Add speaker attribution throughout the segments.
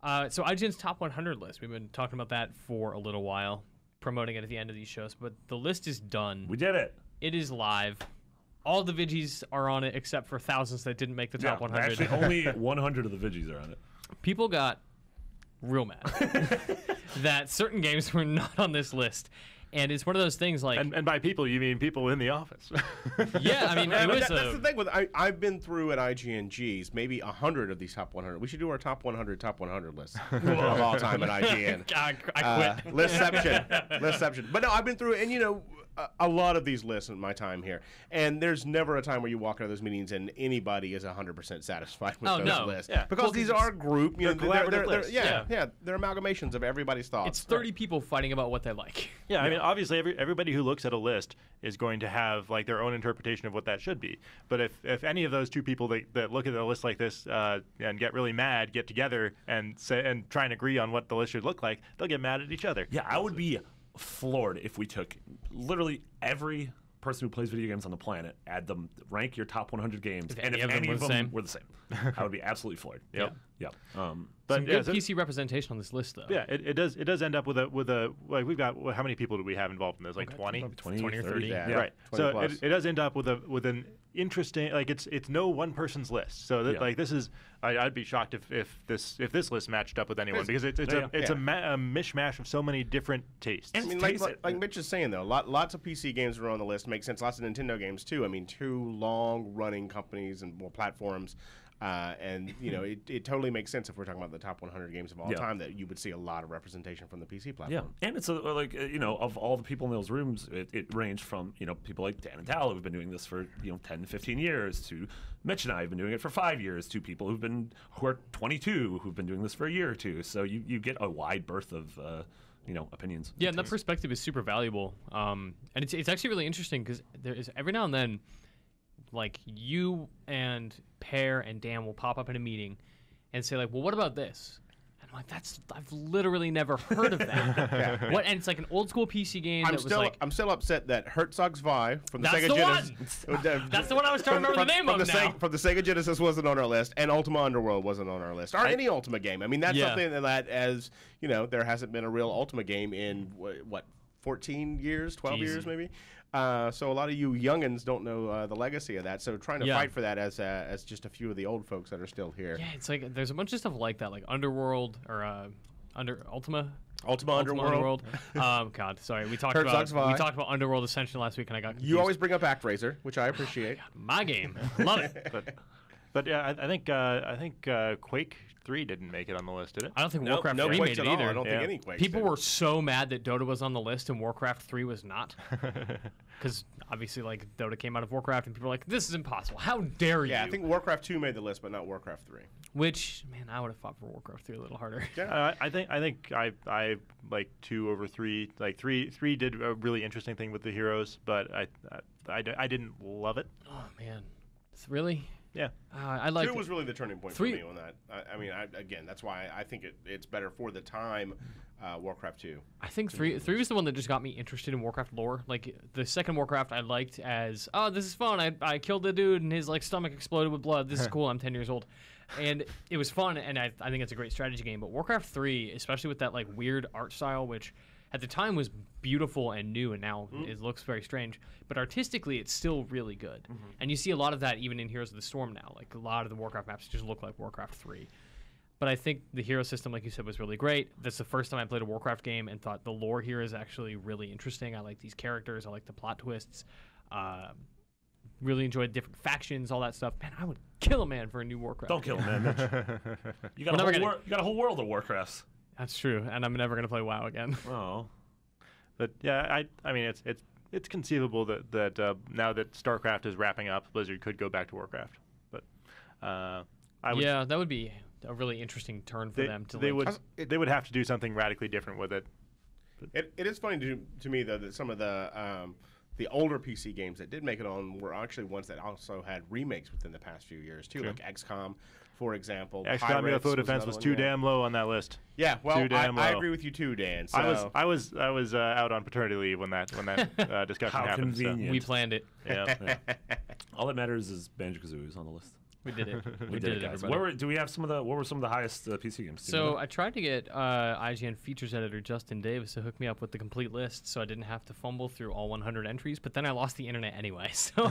Speaker 1: So IGN's top 100 list. We've been talking about that for a little while, promoting it at the end of these shows. But the list is done.
Speaker 2: We did it.
Speaker 1: It is live. All the Vigis are on it except for thousands that didn't make the top 100.
Speaker 2: Actually, only 100 of the Vigis are on it.
Speaker 1: People got real mad that certain games were not on this list. And it's one of those things like...
Speaker 3: And by people, you mean people in the office.
Speaker 1: Yeah, I mean, that's
Speaker 4: the thing with... I've been through at IGNG's maybe 100 of these top 100. We should do our top 100 list of all time at IGN.
Speaker 1: I quit.
Speaker 4: Listception. But no, I've been through, and you know, a lot of these lists in my time here. And there's never a time where you walk out of those meetings and anybody is 100% satisfied with those lists.
Speaker 1: Yeah.
Speaker 4: Because these are group, you know,
Speaker 3: collaborative lists.
Speaker 4: Yeah, they're amalgamations of everybody's thoughts.
Speaker 1: It's 30 people fighting about what they like.
Speaker 3: Yeah, I mean, obviously, everybody who looks at a list is going to have like their own interpretation of what that should be. But if any of those two people that look at a list like this and get really mad get together and try and agree on what the list should look like, they'll get mad at each other.
Speaker 2: Yeah, I would be floored if we took literally every person who plays video games on the planet, add them, rank your top 100 games, and if any of them were the same, I would be absolutely floored.
Speaker 3: Yep.
Speaker 2: Yep.
Speaker 1: But some good PC representation on this list, though.
Speaker 3: Yeah, it does end up with a like we've got how many people do we have involved in this? Like 20
Speaker 2: or 30.
Speaker 4: Yeah.
Speaker 3: Right. So it does end up with an interesting, like it's no one person's list. So that, like this is I'd be shocked if this list matched up with anyone because it's a mishmash of so many different tastes.
Speaker 4: I mean, like Mitch is saying though, lots of PC games are on the list. Makes sense. Lots of Nintendo games too. I mean, two long-running companies and more platforms. And you know, it totally makes sense if we're talking about the top 100 games of all time that you would see a lot of representation from the PC platform.
Speaker 2: Yeah, and it's like you know, of all the people in those rooms, it ranged from people like Dan and Tal who've been doing this for 10 to 15 years to Mitch and I have been doing it for 5 years to people who are 22 who've been doing this for a year or two. So you get a wide berth of opinions.
Speaker 1: Yeah, and that perspective is super valuable. And it's actually really interesting because there is every now and then, like you and Pear and Dan will pop up in a meeting and say like, well, what about this? And I'm like, I've literally never heard of that. What? And it's like an old school PC game. I'm
Speaker 4: still upset that Herzog's Vi from the
Speaker 1: That's
Speaker 4: Sega
Speaker 1: the
Speaker 4: Genesis.
Speaker 1: That's the one I was trying to remember the name of now.
Speaker 4: From the Sega Genesis wasn't on our list, and Ultima Underworld wasn't on our list, or any Ultima game. I mean, that's something that, as you know, there hasn't been a real Ultima game in what 14 years, 12 years maybe. So a lot of you youngins don't know the legacy of that. So trying to fight for that as just a few of the old folks that are still here.
Speaker 1: Yeah, it's like there's a bunch of stuff like that, like Underworld or Ultima
Speaker 4: Underworld.
Speaker 1: God, sorry. We talked about Underworld Ascension last week, and I got confused.
Speaker 4: You always bring up ActRaiser, which I appreciate.
Speaker 1: My game, love it.
Speaker 3: But yeah, I think Quake 3 didn't make it on the list, did it?
Speaker 1: I don't think Warcraft 3 made it either.
Speaker 4: I don't think any Quakes
Speaker 1: People were so mad that Dota was on the list and Warcraft 3 was not. Because obviously, like, Dota came out of Warcraft and people were like, this is impossible. How dare you?
Speaker 4: Yeah, I think Warcraft 2 made the list, but not Warcraft 3.
Speaker 1: Which, man, I would have fought for Warcraft 3 a little harder.
Speaker 3: Yeah. I think I like 2 over 3. Like 3 did a really interesting thing with the heroes, but I didn't love it.
Speaker 1: Oh man, really?
Speaker 3: Yeah,
Speaker 1: I like
Speaker 4: 2 was really the turning point for me on that. I mean, again, that's why I think it's better for the time. Warcraft 2.
Speaker 1: I think 3 was the one that just got me interested in Warcraft lore. Like the second Warcraft, I liked as this is fun. I killed a dude and his like stomach exploded with blood. This is cool. I'm 10 years old, and it was fun. And I think it's a great strategy game. But Warcraft 3, especially with that like weird art style, which at the time was beautiful and new, and now it looks very strange. But artistically, it's still really good. And you see a lot of that even in Heroes of the Storm now. Like a lot of the Warcraft maps just look like Warcraft 3. But I think the hero system, like you said, was really great. That's the first time I played a Warcraft game and thought the lore here is actually really interesting. I like these characters. I like the plot twists. Really enjoyed different factions, all that stuff. Man, I would kill a man for a new Warcraft.
Speaker 2: Don't kill him, man, Mitch. You got a whole world of Warcrafts.
Speaker 1: That's true, and I'm never going to play WoW again.
Speaker 3: Oh. But yeah, I mean, it's conceivable that now that StarCraft is wrapping up, Blizzard could go back to Warcraft. But
Speaker 1: that would be a really interesting turn for them.
Speaker 3: They would have to do something radically different with it.
Speaker 4: It is funny to me though that some of the older PC games that did make it on were actually ones that also had remakes within the past few years too, like XCOM, for example.
Speaker 3: XCOM UFO Defense was too damn low on that list.
Speaker 4: Yeah, well, I agree with you too, Dan. So.
Speaker 3: I was out on paternity leave when that discussion
Speaker 2: How
Speaker 3: happened.
Speaker 2: Convenient.
Speaker 1: We planned it.
Speaker 3: Yeah.
Speaker 2: All that matters is Banjo-Kazooie is on the list.
Speaker 1: We did it.
Speaker 2: We did it, guys.
Speaker 1: everybody.
Speaker 2: Do we have what were some of the highest PC games? Do you know
Speaker 1: So
Speaker 2: that?
Speaker 1: I tried to get IGN features editor Justin Davis to hook me up with the complete list, so I didn't have to fumble through all 100 entries. But then I lost the internet anyway, so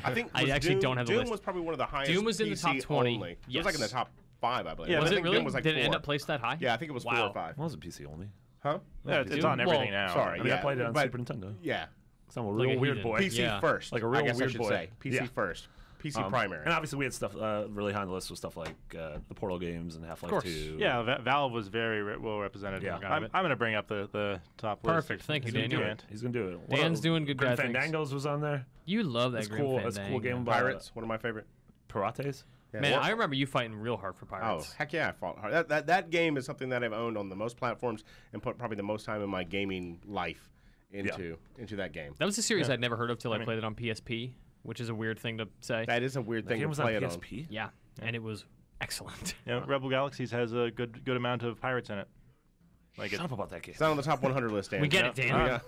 Speaker 4: I think
Speaker 1: I actually
Speaker 4: Doom,
Speaker 1: don't have the
Speaker 4: Doom
Speaker 1: list.
Speaker 4: was probably one of the highest.
Speaker 1: Doom was in the
Speaker 4: PC
Speaker 1: top 20.
Speaker 4: Only. It
Speaker 1: Yes.
Speaker 4: was like in the top 5, I believe.
Speaker 3: Yeah,
Speaker 1: was
Speaker 4: I
Speaker 1: it
Speaker 4: think
Speaker 1: really?
Speaker 4: Doom was like
Speaker 1: Did it
Speaker 4: 4.
Speaker 1: end up placed that high?
Speaker 4: Yeah, I think it was 4
Speaker 1: Wow.
Speaker 4: or 5.
Speaker 2: Well, it was a PC only.
Speaker 4: Huh?
Speaker 3: Yeah, it's
Speaker 1: Dude.
Speaker 3: on everything
Speaker 1: Well,
Speaker 3: now.
Speaker 4: sorry.
Speaker 2: I mean, I
Speaker 4: Yeah,
Speaker 2: played it on
Speaker 4: but-
Speaker 2: Super Nintendo.
Speaker 4: Yeah.
Speaker 2: So I'm a
Speaker 1: Like
Speaker 2: real
Speaker 1: a
Speaker 2: weird
Speaker 1: heathen.
Speaker 2: boy.
Speaker 4: PC
Speaker 1: Yeah.
Speaker 4: first.
Speaker 2: Like a real
Speaker 4: I guess
Speaker 2: weird
Speaker 4: I should
Speaker 2: boy.
Speaker 4: say. PC
Speaker 2: Yeah.
Speaker 4: first. PC primary.
Speaker 2: And obviously we had stuff really high on the list was stuff like the Portal games and Half-Life
Speaker 1: course.
Speaker 2: 2.
Speaker 3: Yeah, Valve was very well represented.
Speaker 2: Yeah.
Speaker 3: I'm going to bring up the top list.
Speaker 1: Perfect. Thank you,
Speaker 2: He's gonna do
Speaker 1: Daniel.
Speaker 2: it. He's gonna do it.
Speaker 1: Dan's doing good
Speaker 2: Grim
Speaker 1: guy things.
Speaker 2: Fandangos was on there.
Speaker 1: You love that
Speaker 2: It's
Speaker 1: Grim
Speaker 2: cool. It's a cool
Speaker 1: Fandango.
Speaker 2: game. By
Speaker 4: Pirates, one of my favorite.
Speaker 2: Pirates.
Speaker 4: Yeah.
Speaker 1: Man,
Speaker 4: Or-
Speaker 1: I remember you fighting real hard for
Speaker 4: Oh,
Speaker 1: Pirates.
Speaker 4: heck yeah, I fought hard. That game is something that I've owned on the most platforms and put probably the most time in my gaming life into that game.
Speaker 1: That was a series I'd never heard of till I played it on PSP, which is a weird thing to say.
Speaker 4: That is a weird
Speaker 2: That
Speaker 4: thing
Speaker 2: game
Speaker 4: to
Speaker 2: was on
Speaker 4: play it on.
Speaker 2: PSP.
Speaker 1: Yeah, and it was excellent.
Speaker 3: Yeah, Rebel Galaxies has a good amount of pirates in it. Like
Speaker 2: Shut up about that game.
Speaker 4: It's not on the top 100 list, Dan.
Speaker 1: We get it, Dan.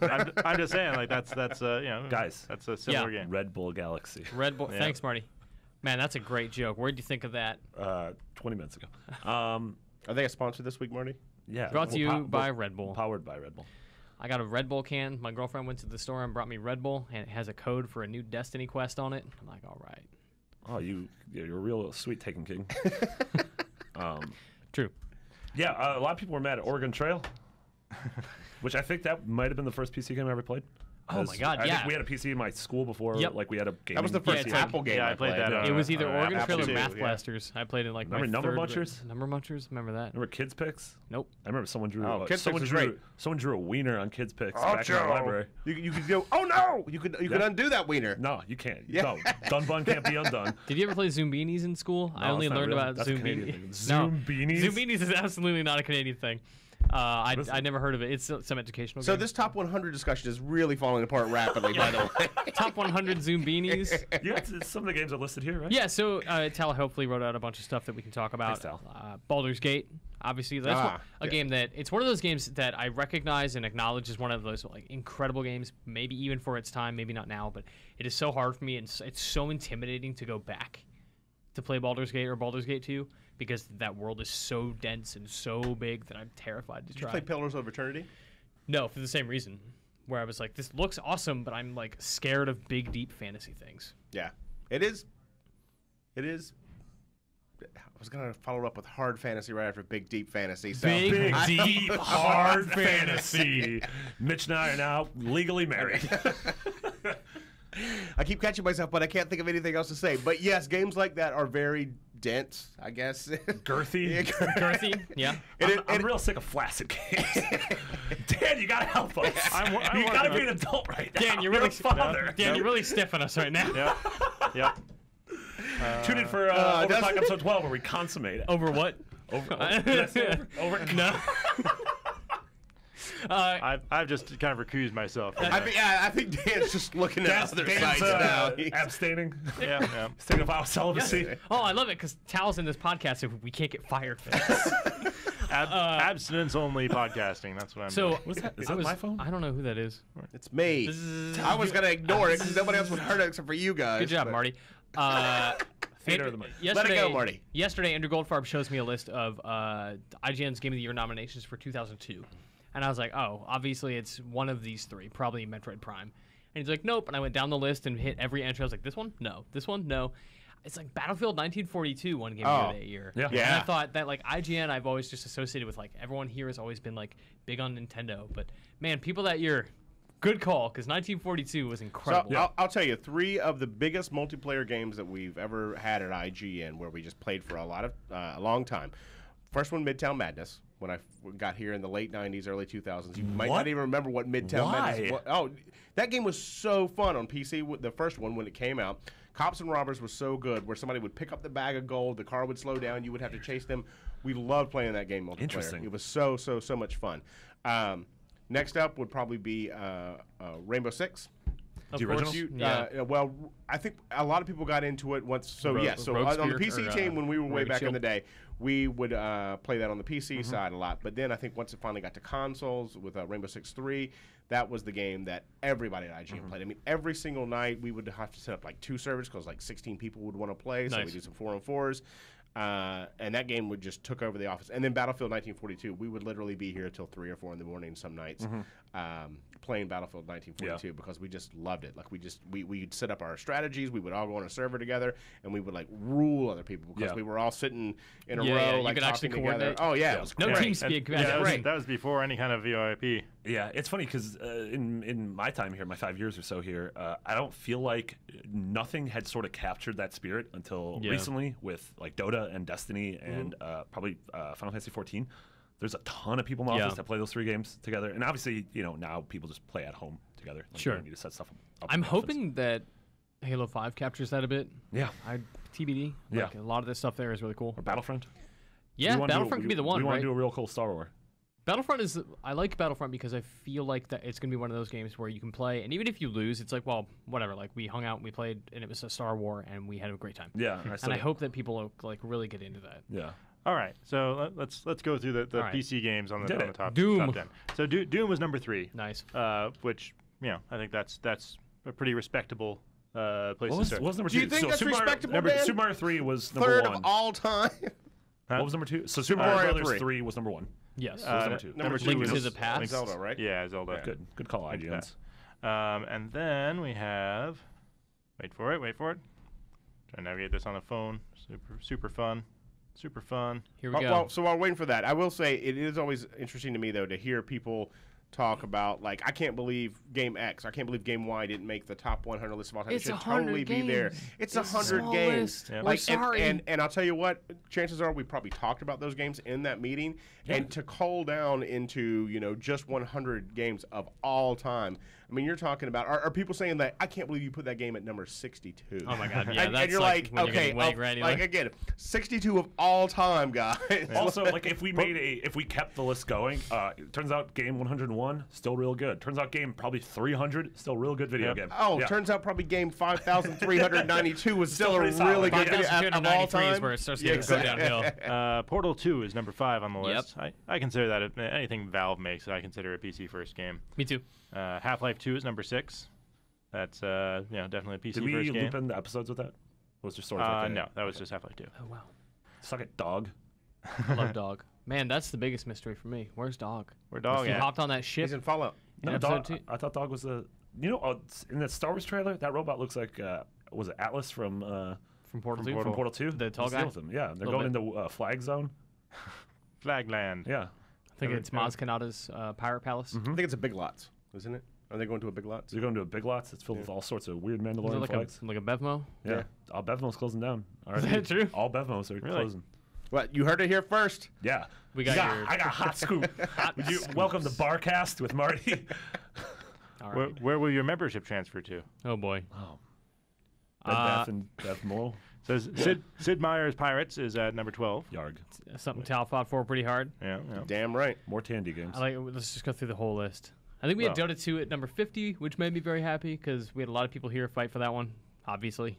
Speaker 3: I'm just saying, like that's
Speaker 2: Guys.
Speaker 3: that's a similar
Speaker 1: Yeah.
Speaker 3: game.
Speaker 2: Red Bull Galaxy.
Speaker 1: Red Bull.
Speaker 3: Yeah.
Speaker 1: Thanks, Marty. Man, that's a great joke. Where'd you think of that?
Speaker 2: 20 minutes ago.
Speaker 4: Are they a sponsor this week, Marty?
Speaker 2: Yeah.
Speaker 1: Brought to
Speaker 2: Well,
Speaker 1: you by Red Bull.
Speaker 2: Powered by Red Bull.
Speaker 1: I got a Red Bull can. My girlfriend went to the store and brought me Red Bull, and it has a code for a new Destiny quest on it. I'm like, all right.
Speaker 2: Oh, you're a real sweet taken king.
Speaker 1: True.
Speaker 2: Yeah, a lot of people were mad at Oregon Trail, which I think that might have been the first PC game I ever played.
Speaker 1: Oh my God,
Speaker 2: I
Speaker 1: yeah.
Speaker 2: think we had a PC in my school before.
Speaker 1: Yep.
Speaker 2: Like we had a game.
Speaker 4: That was the first
Speaker 1: it's like-
Speaker 4: Apple game
Speaker 3: yeah,
Speaker 4: I
Speaker 3: I played
Speaker 4: played.
Speaker 3: that on
Speaker 1: It was either
Speaker 3: Apple
Speaker 1: Oregon Trail or
Speaker 3: II,
Speaker 1: Math
Speaker 3: yeah.
Speaker 1: Blasters. I played in like
Speaker 2: Remember
Speaker 1: my
Speaker 2: Number
Speaker 1: third grade.
Speaker 2: Munchers?
Speaker 1: Number Munchers? Remember that?
Speaker 2: Remember Kids Picks?
Speaker 1: Nope.
Speaker 2: I remember someone drew.
Speaker 4: Oh, Kids
Speaker 2: someone
Speaker 4: Picks
Speaker 2: drew.
Speaker 4: was great.
Speaker 2: Someone drew a wiener on Kids Picks back in the library.
Speaker 4: You could go. Oh no! You could undo that wiener.
Speaker 2: No, you can't.
Speaker 4: Yeah.
Speaker 2: No, done bun can't be undone.
Speaker 1: Did you ever play Zoombeanies in school? I
Speaker 2: No,
Speaker 1: only
Speaker 2: it's not
Speaker 1: learned
Speaker 2: real.
Speaker 1: about
Speaker 2: That's a
Speaker 1: Zoom
Speaker 2: Canadian
Speaker 1: Beanies.
Speaker 2: thing.
Speaker 1: No.
Speaker 2: Zoombeanies?
Speaker 1: Zoombeanies is absolutely not a Canadian thing. I never heard of it. It's some educational
Speaker 4: So
Speaker 1: game.
Speaker 4: this top 100 discussion is really falling apart rapidly. By the way,
Speaker 1: Top 100 Zoombeanies.
Speaker 2: Yeah, some of the games are listed here, right?
Speaker 1: Yeah, so Tal hopefully wrote out a bunch of stuff that we can talk about.
Speaker 2: Thanks, Tal.
Speaker 1: Baldur's Gate, obviously, that's a
Speaker 4: yeah.
Speaker 1: game that it's one of those games that I recognize and acknowledge as one of those like incredible games. Maybe even for its time, maybe not now, but it is so hard for me, and it's so intimidating to go back to play Baldur's Gate or Baldur's Gate 2 because that world is so dense and so big that I'm terrified to
Speaker 4: did you
Speaker 1: try.
Speaker 4: play Pillars of Eternity?
Speaker 1: No, for the same reason, where I was like, this looks awesome, but I'm like scared of big, deep fantasy things.
Speaker 4: Yeah, it is. It is. I was gonna follow up with hard fantasy right after big deep fantasy. So
Speaker 1: Big,
Speaker 2: Deep, hard fantasy. Mitch and I are now legally married.
Speaker 4: I keep catching myself, but I can't think of anything else to say. But yes, games like that are very dense, I guess.
Speaker 2: Girthy.
Speaker 1: Girthy, yeah.
Speaker 2: I'm real sick of flaccid games. Dan, you gotta help us.
Speaker 3: I'm
Speaker 2: you gotta
Speaker 3: working
Speaker 2: be
Speaker 3: on
Speaker 2: an adult right now.
Speaker 1: Dan, you're really
Speaker 2: a father.
Speaker 1: Dan, you're really stiffing us right now.
Speaker 3: Yep.
Speaker 2: Tune in for
Speaker 4: that's-
Speaker 2: Overclocked episode 12 where we consummate it.
Speaker 1: Over what?
Speaker 2: Over.
Speaker 1: No.
Speaker 3: I've just kind of recused myself.
Speaker 4: I think Dan's just looking at other sites now.
Speaker 2: Abstaining.
Speaker 3: yeah.
Speaker 2: He's taking a vow of celibacy.
Speaker 1: Oh, I love it because Tal's in this podcast, so we can't get fired for this.
Speaker 3: Abstinence only podcasting. That's what I'm
Speaker 1: So
Speaker 3: doing.
Speaker 2: What's that? Is
Speaker 1: I
Speaker 2: that
Speaker 1: was-
Speaker 2: my phone?
Speaker 1: I don't know who that is.
Speaker 4: It's me. I was gonna ignore it because nobody else would heard it except for you guys.
Speaker 1: Good job,
Speaker 4: but-
Speaker 1: Marty.
Speaker 2: Hater of the month.
Speaker 4: Let it go, Marty.
Speaker 1: Yesterday, Andrew Goldfarb shows me a list of IGN's Game of the Year nominations for 2002. And I was like, oh, obviously it's one of these three, probably Metroid Prime. And he's like, nope. And I went down the list and hit every entry. I was like, this one? No. This one? No. It's like Battlefield 1942 won Game of the Year that year.
Speaker 2: Yeah.
Speaker 1: And I thought that like IGN I've always just associated with like everyone here has always been like big on Nintendo. But man, people that year, good call because 1942 was incredible.
Speaker 4: So I'll tell you, 3 of the biggest multiplayer games that we've ever had at IGN, where we just played for a long time. First one, Midtown Madness. When I got here in the late 90s, early 2000s, you might
Speaker 2: What?
Speaker 4: not even remember what Midtown Madness
Speaker 2: Why?
Speaker 4: was. Oh, that game was so fun on PC. The first one when it came out, Cops and Robbers was so good, where somebody would pick up the bag of gold, the car would slow down, you would have to chase them. We loved playing that game multiplayer.
Speaker 2: Interesting.
Speaker 4: It was so much fun. Next up would probably be Rainbow Six.
Speaker 1: Of
Speaker 2: The
Speaker 1: course.
Speaker 2: original?
Speaker 4: Well, I think a lot of people got into it once. So
Speaker 1: Rogue-
Speaker 4: yeah, so
Speaker 1: Rogue
Speaker 4: on the
Speaker 1: Spear
Speaker 4: PC
Speaker 1: or,
Speaker 4: team when we were way
Speaker 1: Raven
Speaker 4: back in
Speaker 1: Shield.
Speaker 4: the day, we would play that on the PC side a lot. But then I think once it finally got to consoles with Rainbow Six 3, that was the game that everybody at IGN played. I mean, every single night we would have to set up like 2 servers because like 16 people would want to play. So we
Speaker 1: Nice.
Speaker 4: do some 4-on-4s. And that game would just took over the office. And then Battlefield 1942, we would literally be here till 3 or 4 in the morning some nights playing Battlefield 1942 because we just loved it. Like we'd set up our strategies. We would all go on a server together and we would like rule other people because we were all sitting in a row,
Speaker 1: you
Speaker 4: like
Speaker 1: could
Speaker 4: talking
Speaker 1: actually
Speaker 4: together.
Speaker 1: coordinate.
Speaker 4: Oh yeah, it was
Speaker 1: No
Speaker 4: great.
Speaker 1: team speak.
Speaker 3: That was before any kind of VoIP.
Speaker 2: Yeah, it's funny because in my time here, my 5 years or so here, I don't feel like nothing had sort of captured that spirit until recently with like Dota and Destiny and probably Final Fantasy 14. There's a ton of people in the office that play those 3 games together, and obviously, now people just play at home together. Like,
Speaker 1: Sure.
Speaker 2: You don't need to set stuff up.
Speaker 1: I'm
Speaker 2: in the office.
Speaker 1: hoping that Halo 5 captures that a bit.
Speaker 2: Yeah.
Speaker 1: TBD.
Speaker 2: Yeah.
Speaker 1: Like, a lot of this stuff there is really cool.
Speaker 2: Or Battlefront.
Speaker 1: Yeah,
Speaker 2: We wanna do-
Speaker 1: Battlefront could be the one,
Speaker 2: We want
Speaker 1: right?
Speaker 2: to do a real cool Star Wars.
Speaker 1: Battlefront is. I like Battlefront because I feel like that it's gonna be one of those games where you can play, and even if you lose, it's like, well, whatever. Like we hung out, and we played, and it was a Star War, and we had a great time.
Speaker 2: Yeah.
Speaker 1: And I hope that people like really get into that.
Speaker 2: Yeah.
Speaker 3: All right, so let's go through the
Speaker 1: All right.
Speaker 3: PC games on the
Speaker 2: Did it.
Speaker 3: top.
Speaker 1: Doom.
Speaker 3: Top 10. So Doom was number 3.
Speaker 1: Nice.
Speaker 3: Which I think that's a pretty respectable place
Speaker 2: What
Speaker 3: to
Speaker 2: was
Speaker 3: start.
Speaker 2: number 2?
Speaker 4: Do you think that's
Speaker 2: Super
Speaker 4: respectable,
Speaker 2: Mario,
Speaker 4: Dan?
Speaker 2: Super Mario 3 was number
Speaker 4: Third
Speaker 2: 1.
Speaker 4: of all time.
Speaker 2: What was number 2? So Super
Speaker 4: Mario
Speaker 2: Mario Brothers
Speaker 4: 3.
Speaker 2: 3 was number 1.
Speaker 1: Yes.
Speaker 2: What was number 2?
Speaker 3: Number 2
Speaker 1: Link
Speaker 3: was
Speaker 1: to the Past.
Speaker 4: Zelda, right?
Speaker 3: Yeah, Zelda.
Speaker 2: Good call, IGNs.
Speaker 3: And then we have, wait for it. Try to navigate this on a phone. Super fun.
Speaker 1: Here we go.
Speaker 4: Well, so while waiting for that, I will say it is always interesting to me though to hear people talk about like I can't believe Game X, I can't believe Game Y didn't make the top 100 list of all time.
Speaker 1: It's
Speaker 4: it should
Speaker 1: 100
Speaker 4: totally be there.
Speaker 1: games.
Speaker 4: It's
Speaker 1: It's a
Speaker 4: 100
Speaker 1: small
Speaker 4: games.
Speaker 1: list.
Speaker 3: Yeah.
Speaker 1: We're sorry.
Speaker 4: And I'll tell you what, chances are we probably talked about those games in that meeting, and to cull down into just 100 games of all time. I mean, you're talking about are people saying that I can't believe you put that game at number 62?
Speaker 1: Oh my God, yeah,
Speaker 4: and
Speaker 1: that's
Speaker 4: you're
Speaker 1: like when you're
Speaker 4: okay,
Speaker 1: getting way granular.
Speaker 4: like again, 62 of all time, guys.
Speaker 2: Also, like if we kept the list going, it turns out game 101 still real good. Turns out game probably 300 still real good video game.
Speaker 4: Oh,
Speaker 2: Yeah.
Speaker 4: turns out probably game 5,392 was still a
Speaker 2: pretty solid.
Speaker 4: really good video of all
Speaker 1: 5,293
Speaker 4: time.
Speaker 1: is where it starts to go downhill.
Speaker 3: Portal 2 is number 5 on the list. I consider that anything Valve makes, I consider a PC first game.
Speaker 1: Me too.
Speaker 3: Half-Life 2 is number 6. That's definitely a PC
Speaker 2: Did we
Speaker 3: first game.
Speaker 2: loop in the episodes with that? Was there stories like that?
Speaker 3: No, that was just Half-Life 2.
Speaker 1: Oh wow.
Speaker 2: Suck it, dog.
Speaker 1: I love Dog. Man, that's the biggest mystery for me. Where's Dog?
Speaker 3: Where Dog
Speaker 1: He
Speaker 3: at?
Speaker 1: hopped on that ship.
Speaker 4: He's in Fallout.
Speaker 1: in
Speaker 2: No,
Speaker 1: episode
Speaker 2: dog,
Speaker 1: 2.
Speaker 2: I thought dog was in the Star Wars trailer. That robot looks like was it Atlas from
Speaker 1: From Portal 2.
Speaker 2: from Portal 2?
Speaker 1: The tall
Speaker 2: What's the
Speaker 1: guy?
Speaker 2: deal with him? Yeah, they're
Speaker 1: Little
Speaker 2: going into Flag Zone.
Speaker 3: Flagland.
Speaker 2: Yeah.
Speaker 1: I think it's Maz Kanata's Pirate Palace.
Speaker 4: I think it's a Big Lots, isn't it? Are they going to a Big Lots?
Speaker 2: So you're going to a Big Lots. It's filled with all sorts of weird
Speaker 1: Is it
Speaker 2: Mandalorian
Speaker 1: like
Speaker 2: flags.
Speaker 1: a Bevmo?
Speaker 2: Yeah. All Bevmo's closing down.
Speaker 1: Is that true?
Speaker 2: All Bevmo's are closing.
Speaker 4: What, you heard it here first.
Speaker 2: Yeah.
Speaker 1: We got your-
Speaker 2: I got a hot scoop. Would you welcome to Barcast with Marty?
Speaker 1: All
Speaker 3: Where,
Speaker 1: right.
Speaker 3: where will your membership transfer to?
Speaker 1: Oh boy.
Speaker 2: Oh. Beth and Beth Mole.
Speaker 3: So Sid Meier's Pirates is at number 12.
Speaker 2: Yarg.
Speaker 1: Something Tal fought for pretty hard.
Speaker 3: Yeah.
Speaker 4: Damn right.
Speaker 2: More Tandy games.
Speaker 1: Let's just go through the whole list. I think we had Dota 2 at number 50, which made me very happy because we had a lot of people here fight for that one. Obviously,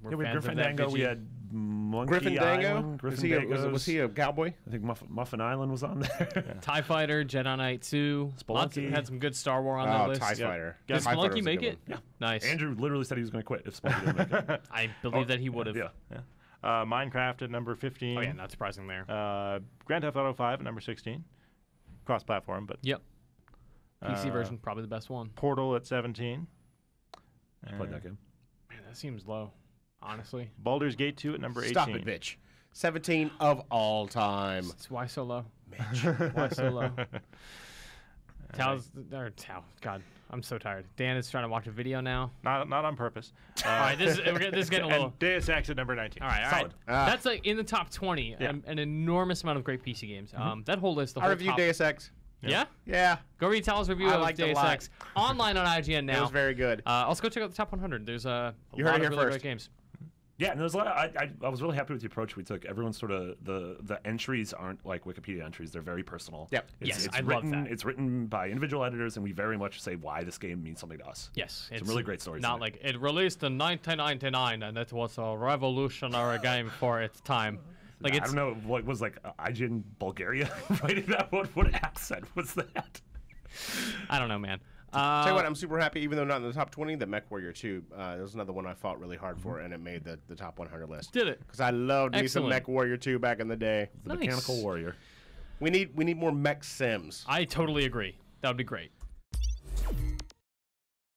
Speaker 1: we're
Speaker 2: We had
Speaker 1: fans
Speaker 2: Griffin
Speaker 1: of that
Speaker 2: Dango. We
Speaker 1: Vigi.
Speaker 2: had Monkey
Speaker 4: Griffin Dango?
Speaker 2: Island. Griffin
Speaker 4: Was
Speaker 2: Dangos.
Speaker 4: he a cowboy?
Speaker 2: I think Muffin Island was on there.
Speaker 1: TIE Fighter, Jedi Knight 2.
Speaker 2: Spelunky.
Speaker 1: Had some good Star Wars on that
Speaker 4: Oh,
Speaker 1: list.
Speaker 4: TIE Fighter.
Speaker 1: Did
Speaker 4: TIE Fighter
Speaker 1: Spelunky
Speaker 4: was a
Speaker 1: make
Speaker 4: good
Speaker 1: it?
Speaker 4: one.
Speaker 2: Yeah.
Speaker 1: Nice.
Speaker 2: Andrew literally said he was going to quit if Spelunky didn't make it.
Speaker 1: I believe that he would have.
Speaker 2: Yeah.
Speaker 3: Minecraft at number 15.
Speaker 1: Oh yeah, not surprising there.
Speaker 3: Grand Theft Auto 5 at number 16. Cross-platform, but
Speaker 1: Yep. PC version probably the best one.
Speaker 3: Portal at 17.
Speaker 2: I played that game.
Speaker 1: Man, that seems low. Honestly,
Speaker 3: Baldur's Gate 2 at number 18.
Speaker 4: Stop it, bitch. 17 of all time.
Speaker 1: it's why so low? Why so low? God, I'm so tired. Dan is trying to watch a video now.
Speaker 3: Not on purpose.
Speaker 1: All right, this is getting a little.
Speaker 3: And Deus Ex at number 19.
Speaker 1: All right, all right.
Speaker 2: Solid.
Speaker 1: That's like in the top 20.
Speaker 3: Yeah.
Speaker 1: An enormous amount of great PC games. That whole list. The
Speaker 4: I
Speaker 1: whole
Speaker 4: reviewed
Speaker 1: top,
Speaker 4: Deus Ex.
Speaker 1: Yeah.
Speaker 4: Yeah.
Speaker 1: Go read Tal's review
Speaker 4: I
Speaker 1: of
Speaker 4: liked it a
Speaker 1: Deus
Speaker 4: lot.
Speaker 1: Ex online on IGN now.
Speaker 4: It was very good.
Speaker 1: Also, go check out the top 100. There's a
Speaker 4: You heard
Speaker 1: lot
Speaker 4: it
Speaker 1: of
Speaker 4: here
Speaker 1: really
Speaker 4: first.
Speaker 1: great games.
Speaker 2: Yeah, and there's a lot. I was really happy with the approach we took. Everyone's sort of the entries aren't like Wikipedia entries; they're very personal.
Speaker 4: Yep.
Speaker 1: I love that.
Speaker 2: It's written by individual editors, and we very much say why this game means something to us.
Speaker 1: Yes,
Speaker 2: some really great stories.
Speaker 1: Not like it released in 1999, and it was a revolutionary game for its time. Like
Speaker 2: I don't know what was like IGN Bulgaria writing that. What accent was that?
Speaker 1: I don't know, man.
Speaker 4: Tell you what, I'm super happy, even though not in the top 20, that Mech Warrior 2, that was another one I fought really hard for, and it made the top 100 list.
Speaker 1: Did it?
Speaker 4: Because I loved me some
Speaker 1: Excellent.
Speaker 4: Mech Warrior 2 back in the day.
Speaker 2: The Mechanical Warrior.
Speaker 4: We need more mech sims.
Speaker 1: I totally agree. That would be great.